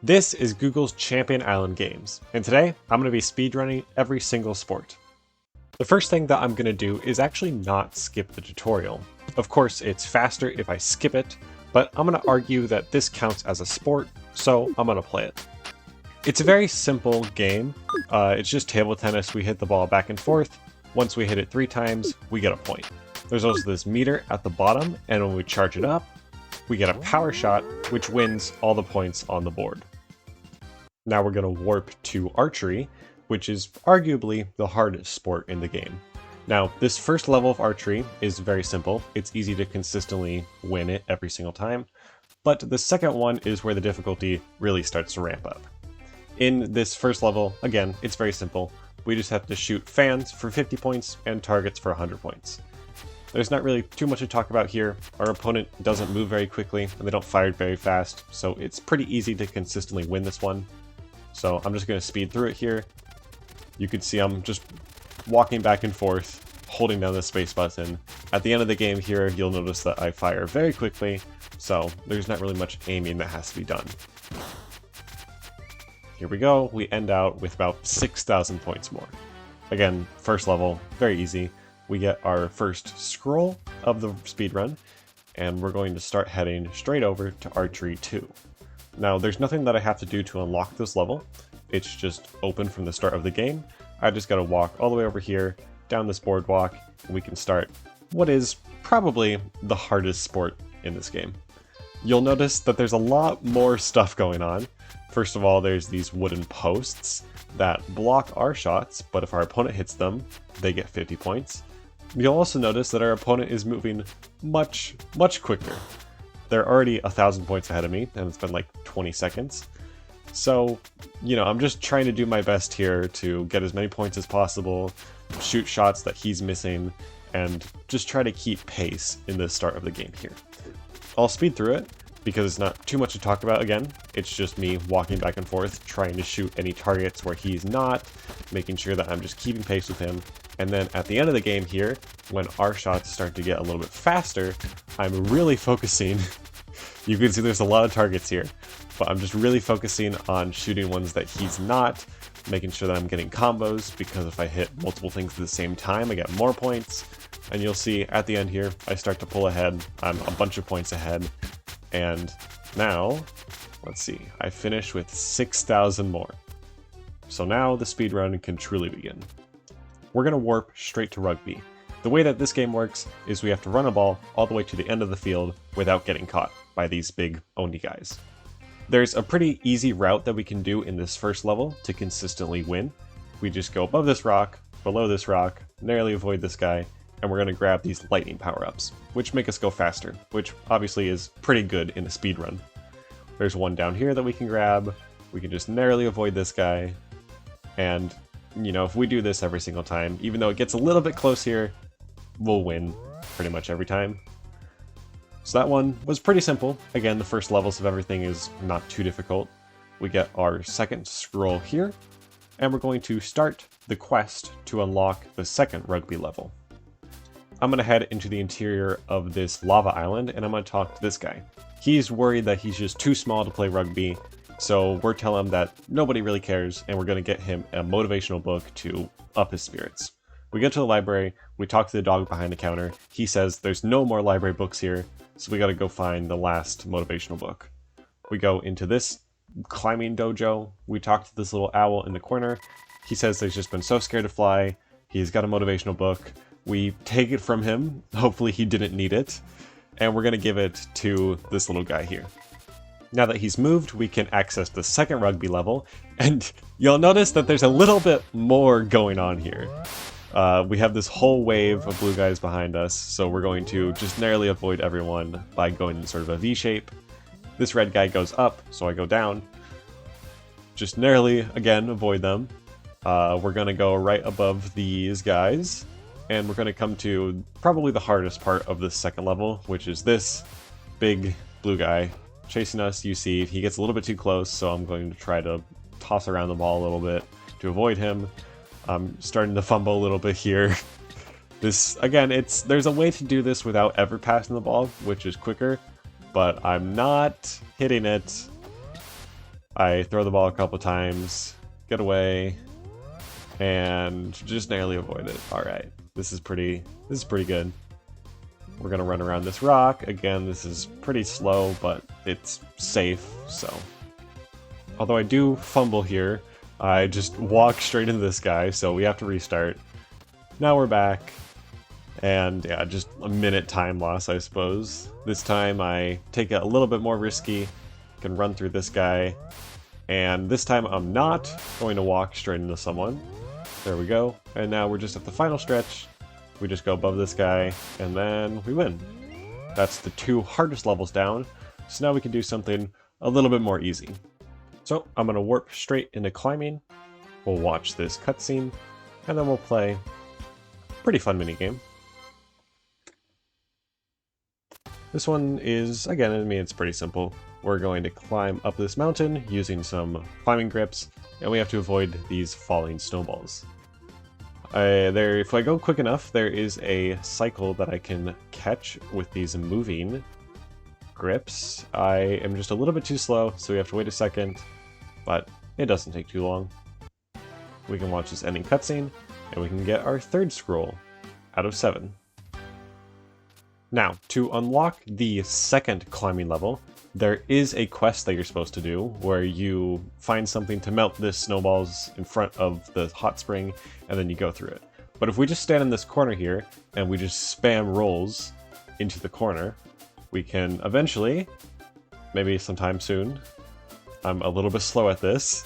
This is Google's Champion Island Games, and today I'm going to be speedrunning every single sport. The first thing that I'm going to do is actually not skip the tutorial. Of course, it's faster if I skip it, but I'm going to argue that this counts as a sport, so I'm going to play it. It's a very simple game. It's just table tennis. We hit the ball back and forth. Once we hit it 3 times, we get a point. There's also this meter at the bottom, and when we charge it up, we get a power shot, which wins all the points on the board. Now we're going to warp to archery, which is arguably the hardest sport in the game. Now, this first level of archery is very simple. It's easy to consistently win it every single time, but the second one is where the difficulty really starts to ramp up. In this first level, again, it's very simple. We just have to shoot fans for 50 points and targets for 100 points. There's not really too much to talk about here. Our opponent doesn't move very quickly, and they don't fire very fast, so it's pretty easy to consistently win this one. So I'm just going to speed through it here. You can see I'm just walking back and forth, holding down the space button. At the end of the game here, you'll notice that I fire very quickly, so there's not really much aiming that has to be done. Here we go, we end out with about 6,000 points more. Again, first level, very easy. We get our first scroll of the speedrun, and we're going to start heading straight over to Archery 2. Now, there's nothing that I have to do to unlock this level. It's just open from the start of the game. I just gotta walk all the way over here, down this boardwalk, and we can start what is probably the hardest sport in this game. You'll notice that there's a lot more stuff going on. First of all, there's these wooden posts that block our shots, but if our opponent hits them, they get 50 points. You'll also notice that our opponent is moving much quicker. They're already 1,000 points ahead of me, and it's been like 20 seconds. So, I'm just trying to do my best here to get as many points as possible, shoot shots that he's missing, and just try to keep pace in the start of the game here. I'll speed through it, because it's not too much to talk about again. It's just me walking back and forth, trying to shoot any targets where he's not, making sure that I'm just keeping pace with him. And then at the end of the game here, when our shots start to get a little bit faster, I'm really focusing. You can see there's a lot of targets here, but I'm just really focusing on shooting ones that he's not, making sure that I'm getting combos, because if I hit multiple things at the same time, I get more points. And you'll see at the end here, I start to pull ahead. I'm a bunch of points ahead. And now, let's see, I finish with 6,000 more. So now the speedrun can truly begin. We're going to warp straight to rugby. The way that this game works is we have to run a ball all the way to the end of the field without getting caught by these big Oni guys. There's a pretty easy route that we can do in this first level to consistently win. We just go above this rock, below this rock, narrowly avoid this guy, and we're going to grab these lightning power-ups, which make us go faster, which obviously is pretty good in a speedrun. There's one down here that we can grab. We can just narrowly avoid this guy, and if we do this every single time, even though it gets a little bit close here, we'll win pretty much every time. So that one was pretty simple. Again, the first levels of everything is not too difficult. We get our second scroll here, and we're going to start the quest to unlock the second rugby level. I'm going to head into the interior of this lava island, and I'm going to talk to this guy. He's worried that he's just too small to play rugby, so we're telling him that nobody really cares, and we're going to get him a motivational book to up his spirits. We get to the library, we talk to the dog behind the counter. He says there's no more library books here, so we got to go find the last motivational book. We go into this climbing dojo. We talk to this little owl in the corner. He says that he's just been so scared to fly. He's got a motivational book. We take it from him. Hopefully he didn't need it. And we're going to give it to this little guy here. Now that he's moved, we can access the second rugby level. And you'll notice that there's a little bit more going on here. We have this whole wave of blue guys behind us, so we're going to just narrowly avoid everyone by going in sort of a V shape. This red guy goes up, so I go down. Just narrowly, again, avoid them. We're going to go right above these guys, and we're going to come to probably the hardest part of this second level, which is this big blue guy chasing us. You see he gets a little bit too close, so I'm going to try to toss around the ball a little bit to avoid him. I'm starting to fumble a little bit here. This, again, there's a way to do this without ever passing the ball, which is quicker, but I'm not hitting it. I throw the ball a couple times, get away, and just narrowly avoid it. Alright, this is pretty good. We're gonna run around this rock. Again, this is pretty slow, but it's safe, so. Although I do fumble here, I just walk straight into this guy, so we have to restart. Now we're back, and yeah, just a minute time loss, I suppose. This time I take it a little bit more risky, can run through this guy, and this time I'm not going to walk straight into someone. There we go, and now we're just at the final stretch. We just go above this guy, and then we win. That's the 2 hardest levels down, so now we can do something a little bit more easy. So I'm going to warp straight into climbing, we'll watch this cutscene, and then we'll play a pretty fun minigame. This one is, again, I mean, it's pretty simple. We're going to climb up this mountain using some climbing grips, and we have to avoid these falling snowballs. If I go quick enough, there is a cycle that I can catch with these moving grips. I am just a little bit too slow, so we have to wait a second, but it doesn't take too long. We can watch this ending cutscene, and we can get our 3rd scroll out of 7. Now, to unlock the 2nd climbing level, there is a quest that you're supposed to do where you find something to melt the snowballs in front of the hot spring, and then you go through it. But if we just stand in this corner here, and we just spam rolls into the corner, we can eventually, maybe sometime soon, I'm a little bit slow at this,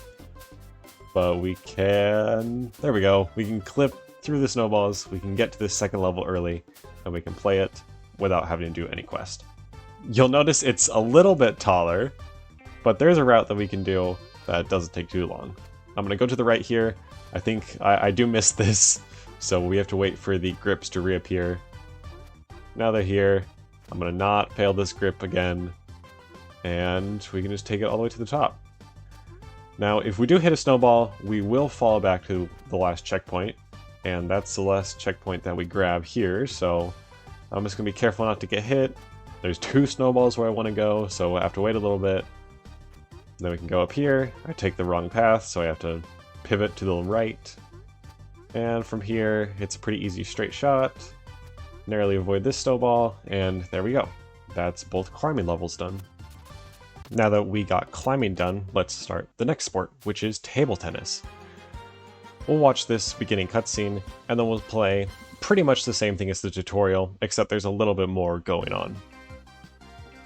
but we can, there we go, we can clip through the snowballs, we can get to this 2nd level early, and we can play it without having to do any quest. You'll notice it's a little bit taller, but there's a route that we can do that doesn't take too long. I'm going to go to the right here. I think I do miss this, so we have to wait for the grips to reappear. Now they're here. I'm going to not fail this grip again, and we can just take it all the way to the top. Now, if we do hit a snowball, we will fall back to the last checkpoint, and that's the last checkpoint that we grab here, so I'm just going to be careful not to get hit. There's 2 snowballs where I want to go, so I have to wait a little bit. Then we can go up here. I take the wrong path, so I have to pivot to the right. And from here, it's a pretty easy straight shot. Narrowly avoid this snowball, and there we go. That's both climbing levels done. Now that we got climbing done, let's start the next sport, which is table tennis. We'll watch this beginning cutscene, and then we'll play pretty much the same thing as the tutorial, except there's a little bit more going on.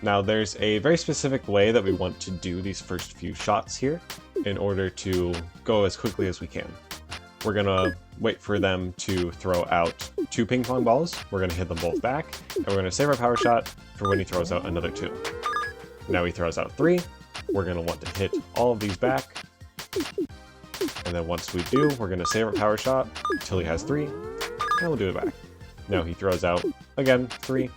Now there's a very specific way that we want to do these first few shots here in order to go as quickly as we can. We're gonna wait for them to throw out 2 ping pong balls, we're gonna hit them both back, and we're gonna save our power shot for when he throws out another 2. Now he throws out 3, we're gonna want to hit all of these back, and then once we do, we're gonna save our power shot until he has 3, and we'll do it back. Now he throws out, again, 3.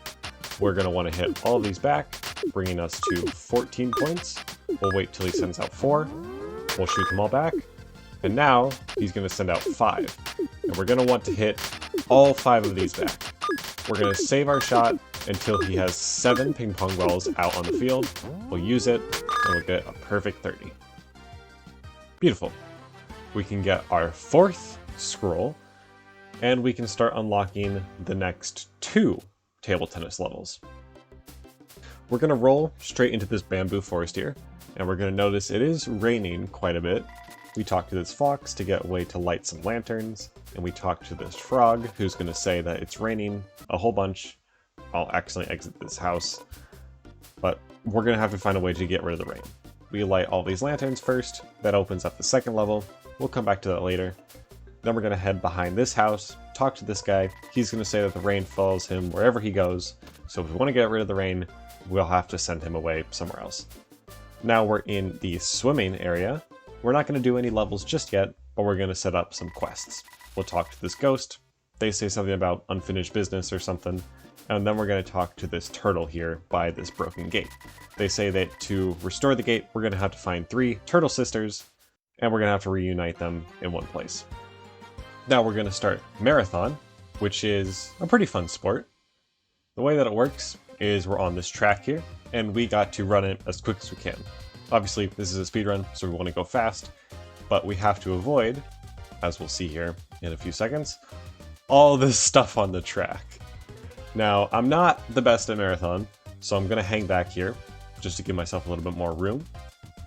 We're going to want to hit all of these back, bringing us to 14 points. We'll wait till he sends out 4. We'll shoot them all back. And now he's going to send out 5. And we're going to want to hit all 5 of these back. We're going to save our shot until he has 7 ping pong balls out on the field. We'll use it, and we'll get a perfect 30. Beautiful. We can get our 4th scroll, and we can start unlocking the next 2 table tennis levels. We're going to roll straight into this bamboo forest here, and we're going to notice it is raining quite a bit. We talk to this fox to get a way to light some lanterns, and we talk to this frog who's going to say that it's raining a whole bunch. I'll accidentally exit this house, but we're going to have to find a way to get rid of the rain. We light all these lanterns first, that opens up the 2nd level. We'll come back to that later. Then we're going to head behind this house, talk to this guy. He's going to say that the rain follows him wherever he goes, so if we want to get rid of the rain, we'll have to send him away somewhere else. Now we're in the swimming area. We're not going to do any levels just yet, but we're going to set up some quests. We'll talk to this ghost. They say something about unfinished business or something, and then we're going to talk to this turtle here by this broken gate. They say that to restore the gate, we're going to have to find 3 turtle sisters, and we're going to have to reunite them in one place. Now we're going to start Marathon, which is a pretty fun sport. The way that it works is we're on this track here, and we got to run it as quick as we can. Obviously, this is a speedrun, so we want to go fast, but we have to avoid, as we'll see here in a few seconds, all this stuff on the track. Now, I'm not the best at marathon, so I'm going to hang back here just to give myself a little bit more room,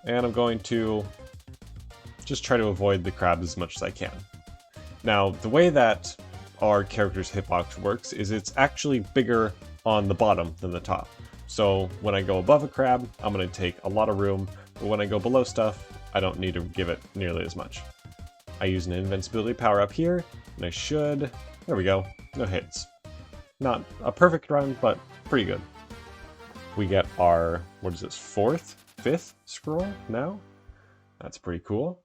and I'm going to just try to avoid the crabs as much as I can. Now, the way that our character's hitbox works is it's actually bigger on the bottom than the top. So when I go above a crab, I'm going to take a lot of room, but when I go below stuff, I don't need to give it nearly as much. I use an invincibility power up here, and I should... There we go. No hits. Not a perfect run, but pretty good. We get our, what is this, fifth scroll now? That's pretty cool.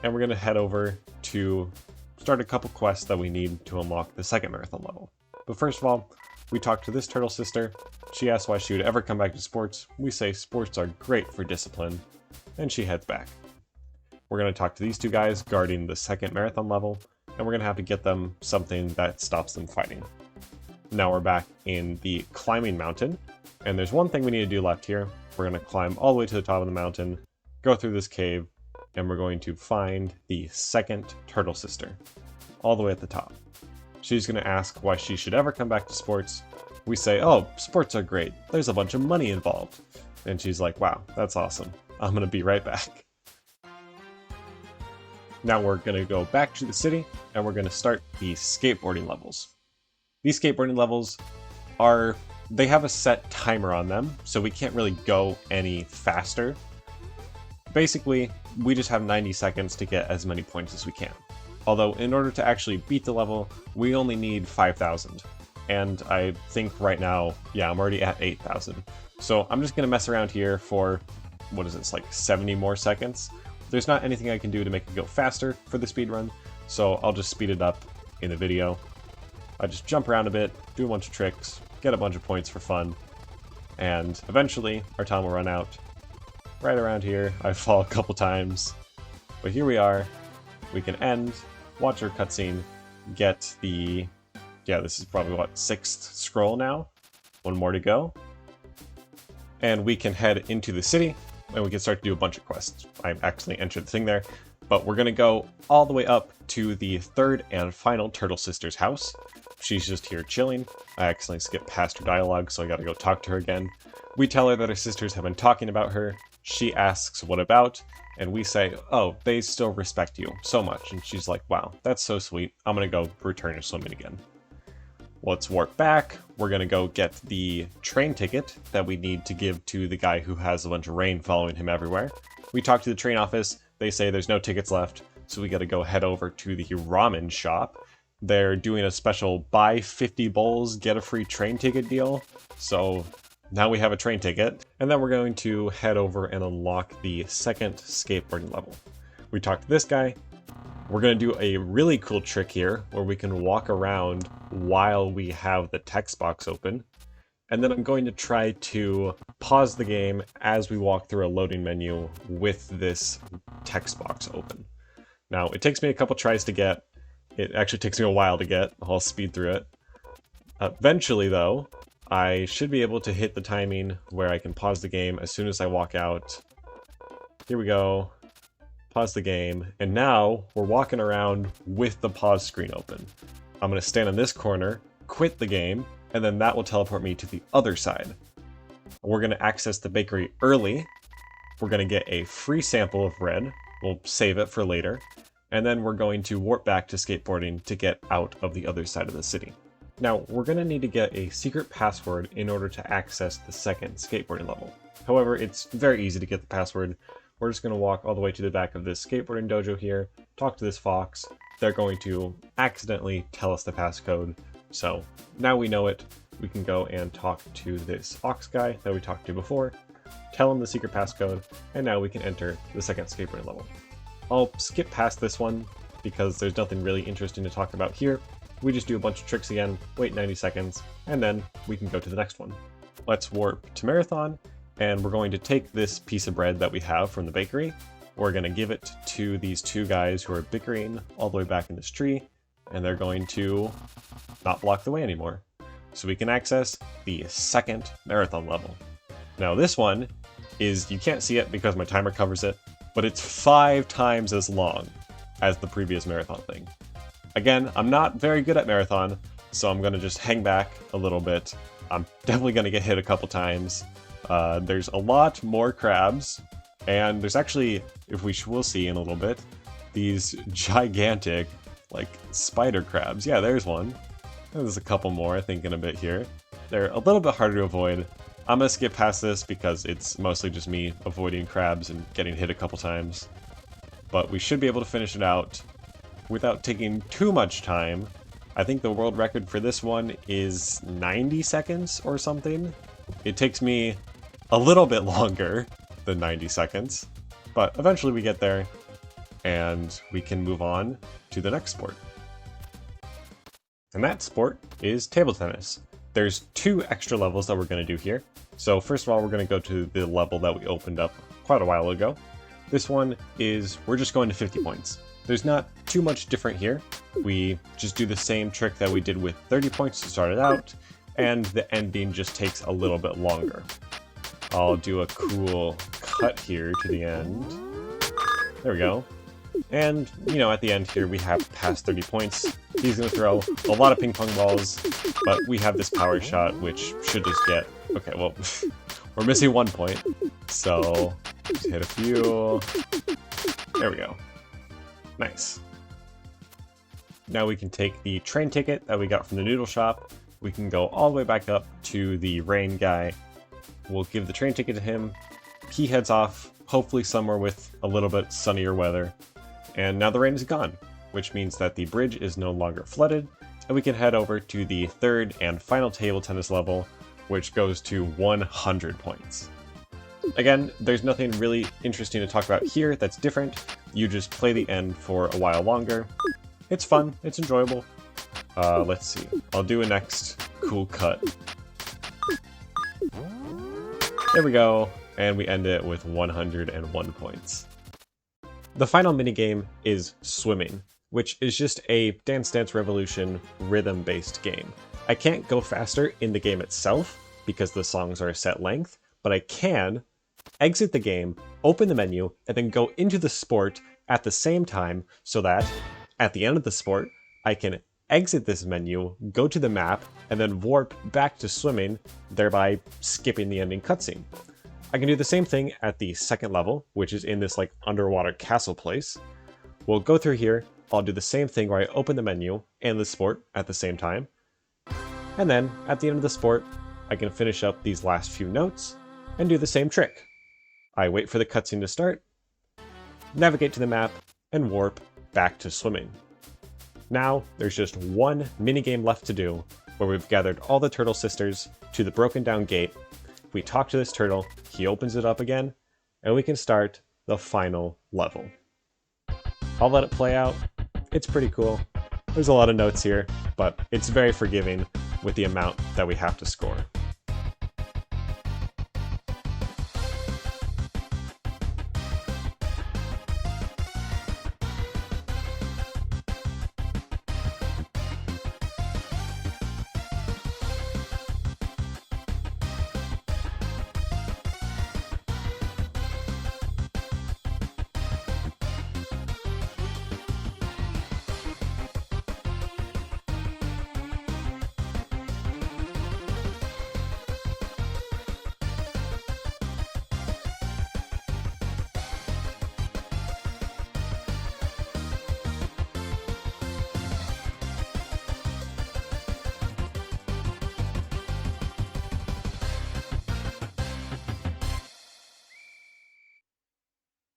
And we're going to head over to start a couple quests that we need to unlock the second marathon level. But first of all, we talk to this turtle sister. She asks why she would ever come back to sports. We say sports are great for discipline, and she heads back. We're going to talk to these two guys guarding the second marathon level, and we're going to have to get them something that stops them fighting. Now we're back in the climbing mountain, and there's one thing we need to do left here. We're going to climb all the way to the top of the mountain, go through this cave, and we're going to find the second turtle sister, all the way at the top. She's going to ask why she should ever come back to sports. We say, oh, sports are great. There's a bunch of money involved. And she's like, wow, that's awesome. I'm going to be right back. Now we're going to go back to the city, and we're going to start the skateboarding levels. These skateboarding levels they have a set timer on them, so we can't really go any faster. Basically, we just have 90 seconds to get as many points as we can. Although, in order to actually beat the level, we only need 5,000. And I think right now, yeah, I'm already at 8,000. So I'm just going to mess around here for, what is this, like 70 more seconds? There's not anything I can do to make it go faster for the speedrun, so I'll just speed it up in the video. I just jump around a bit, do a bunch of tricks, get a bunch of points for fun, and eventually our time will run out. Right around here, I fall a couple times, but here we are. We can end, watch our cutscene, get the... Yeah, this is probably, what, 6th scroll now? One more to go. And we can head into the city, and we can start to do a bunch of quests. I accidentally entered the thing there, but we're going to go all the way up to the third and final Turtle Sister's house. She's just here chilling. I accidentally skipped past her dialogue, so I gotta go talk to her again. We tell her that her sisters have been talking about her. She asks what about, and we say, oh, they still respect you so much. And she's like, wow, that's so sweet. I'm gonna go return to swimming again. Let's warp back. We're gonna go get the train ticket that we need to give to the guy who has a bunch of rain following him everywhere. We talk to the train office. They say there's no tickets left, so we gotta go head over to the ramen shop. They're doing a special buy 50 bowls, get a free train ticket deal. So now we have a train ticket. And then we're going to head over and unlock the second skateboarding level. We talk to this guy. We're going to do a really cool trick here where we can walk around while we have the text box open. And then I'm going to try to pause the game as we walk through a loading menu with this text box open. Now, it takes me a couple tries to get. It actually takes me a while to get. I'll speed through it. Eventually, though, I should be able to hit the timing where I can pause the game as soon as I walk out. Here we go. Pause the game. And now we're walking around with the pause screen open. I'm going to stand in this corner, quit the game, and then that will teleport me to the other side. We're going to access the bakery early. We're going to get a free sample of bread. We'll save it for later. And then we're going to warp back to skateboarding to get out of the other side of the city. Now, we're going to need to get a secret password in order to access the second skateboarding level. However, it's very easy to get the password. We're just going to walk all the way to the back of this skateboarding dojo here, talk to this fox. They're going to accidentally tell us the passcode. So now we know it. We can go and talk to this fox guy that we talked to before, tell him the secret passcode, and now we can enter the second skateboarding level. I'll skip past this one because there's nothing really interesting to talk about here. We just do a bunch of tricks again, wait 90 seconds, and then we can go to the next one. Let's warp to Marathon, and we're going to take this piece of bread that we have from the bakery. We're going to give it to these two guys who are bickering all the way back in this tree, and they're going to not block the way anymore. So we can access the second Marathon level. Now this one is you can't see it because my timer covers it, but it's 5 times as long as the previous marathon thing. Again, I'm not very good at marathon, so I'm going to just hang back a little bit. I'm definitely going to get hit a couple times. There's a lot more crabs, and there's actually, if we'll see in a little bit, these gigantic, like, spider crabs. Yeah, there's one. There's a couple more, I think, in a bit here. They're a little bit harder to avoid. I'm going to skip past this because it's mostly just me avoiding crabs and getting hit a couple times. But we should be able to finish it out without taking too much time. I think the world record for this one is 90 seconds or something. It takes me a little bit longer than 90 seconds, but eventually we get there and we can move on to the next sport. And that sport is table tennis. There's 2 extra levels that we're going to do here. So first of all, we're going to go to the level that we opened up quite a while ago. This one is, we're just going to 50 points. There's not too much different here. We just do the same trick that we did with 30 points to start it out, and the ending just takes a little bit longer. I'll do a cool cut here to the end. There we go. And, you know, at the end here we have past 30 points. He's going to throw a lot of ping pong balls, but we have this power shot, which should just get... Okay, well, we're missing 1 point, so just hit a few. There we go. Nice. Now we can take the train ticket that we got from the noodle shop. We can go all the way back up to the rain guy. We'll give the train ticket to him. He heads off, hopefully somewhere with a little bit sunnier weather. And now the rain is gone, which means that the bridge is no longer flooded, and we can head over to the 3rd and final table tennis level, which goes to 100 points. Again, there's nothing really interesting to talk about here that's different. You just play the end for a while longer. It's fun, it's enjoyable. Let's see, I'll do a next cool cut. There we go, and we end it with 101 points. The final minigame is swimming, which is just a Dance Dance Revolution rhythm-based game. I can't go faster in the game itself because the songs are a set length, but I can exit the game, open the menu, and then go into the sport at the same time so that at the end of the sport, I can exit this menu, go to the map, and then warp back to swimming, thereby skipping the ending cutscene. I can do the same thing at the 2nd level, which is in this like underwater castle place. We'll go through here, I'll do the same thing where I open the menu and the sport at the same time. And then, at the end of the sport, I can finish up these last few notes and do the same trick. I wait for the cutscene to start, navigate to the map, and warp back to swimming. Now, there's just one minigame left to do, where we've gathered all the turtle sisters to the broken down gate. We talk to this turtle, he opens it up again, and we can start the final level. I'll let it play out. It's pretty cool. There's a lot of notes here, but it's very forgiving with the amount that we have to score.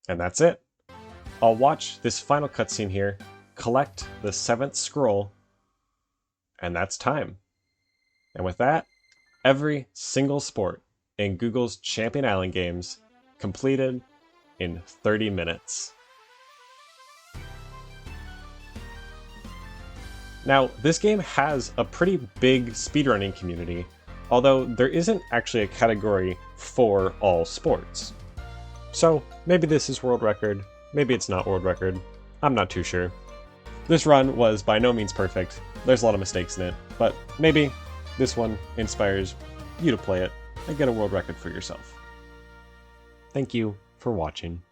And that's it. I'll watch this final cutscene here, collect the 7th scroll, and that's time. And with that, every single sport in Google's Champion Island games completed in 30 minutes. Now, this game has a pretty big speedrunning community, although there isn't actually a category for all sports. So, maybe this is world record, maybe it's not world record, I'm not too sure. This run was by no means perfect, there's a lot of mistakes in it, but maybe this one inspires you to play it and get a world record for yourself. Thank you for watching.